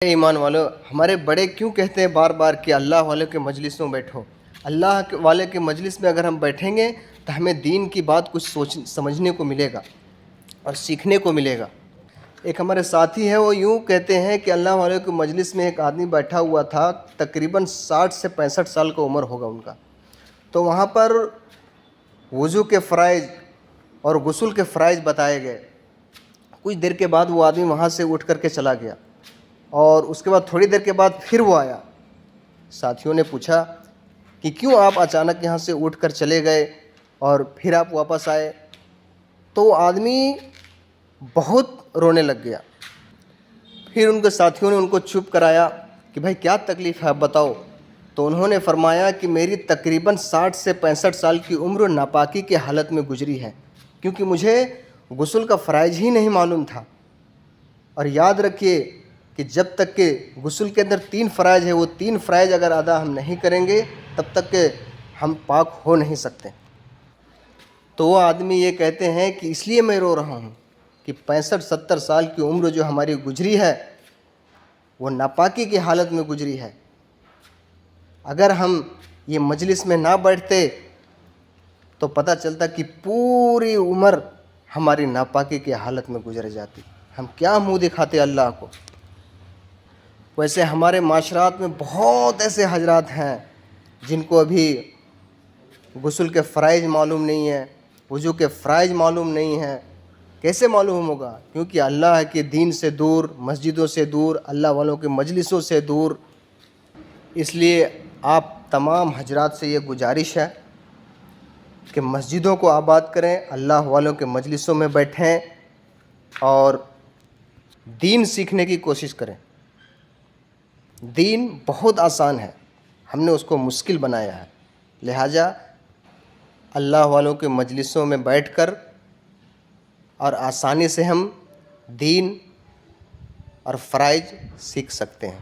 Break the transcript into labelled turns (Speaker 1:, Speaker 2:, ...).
Speaker 1: ایمان والو، ہمارے بڑے کیوں کہتے ہیں بار بار کہ اللہ والوں کے مجلسوں میں بیٹھو؟ اللہ والے کے مجلس میں اگر ہم بیٹھیں گے تو ہمیں دین کی بات کچھ سمجھنے کو ملے گا اور سیکھنے کو ملے گا۔ ایک ہمارے ساتھی ہیں، وہ یوں کہتے ہیں کہ اللہ والوں کے مجلس میں ایک آدمی بیٹھا ہوا تھا، تقریباً 60 سے 65 سال کا عمر ہوگا ان کا۔ تو وہاں پر وضو کے فرائض اور غسل کے فرائض بتائے گئے۔ کچھ دیر کے بعد وہ آدمی وہاں سے اٹھ کر کے چلا گیا، اور اس کے بعد تھوڑی دیر کے بعد پھر وہ آیا۔ ساتھیوں نے پوچھا کہ کیوں آپ اچانک یہاں سے اٹھ کر چلے گئے اور پھر آپ واپس آئے؟ تو وہ آدمی بہت رونے لگ گیا۔ پھر ان کے ساتھیوں نے ان کو چپ کرایا کہ بھائی کیا تکلیف ہے، آپ بتاؤ۔ تو انہوں نے فرمایا کہ میری تقریباً 60 سے 65 سال کی عمر ناپاکی کی حالت میں گزری ہے، کیونکہ مجھے غسل کا فرائض ہی نہیں معلوم تھا۔ اور یاد رکھیے کہ جب تک کہ غسل کے اندر 3 فرائض ہے، وہ 3 فرائض اگر ادا ہم نہیں کریں گے تب تک کہ ہم پاک ہو نہیں سکتے۔ تو وہ آدمی یہ کہتے ہیں کہ اس لیے میں رو رہا ہوں کہ 65-70 سال کی عمر جو ہماری گزری ہے وہ ناپاکی کی حالت میں گزری ہے۔ اگر ہم یہ مجلس میں نہ بیٹھتے تو پتہ چلتا کہ پوری عمر ہماری ناپاکی کی حالت میں گزر جاتی۔ ہم کیا منہ دکھاتے اللہ کو؟ ویسے ہمارے معاشرات میں بہت ایسے حضرات ہیں جن کو ابھی غسل کے فرائض معلوم نہیں ہیں، وضو کے فرائض معلوم نہیں ہیں۔ کیسے معلوم ہوگا؟ کیونکہ اللہ کے دین سے دور، مسجدوں سے دور، اللہ والوں کے مجلسوں سے دور۔ اس لیے آپ تمام حضرات سے یہ گزارش ہے کہ مسجدوں کو آباد کریں، اللہ والوں کے مجلسوں میں بیٹھیں اور دین سیکھنے کی کوشش کریں۔ دین بہت آسان ہے، ہم نے اس کو مشکل بنایا ہے۔ لہٰذا اللہ والوں کے مجلسوں میں بیٹھ کر اور آسانی سے ہم دین اور فرائض سیکھ سکتے ہیں۔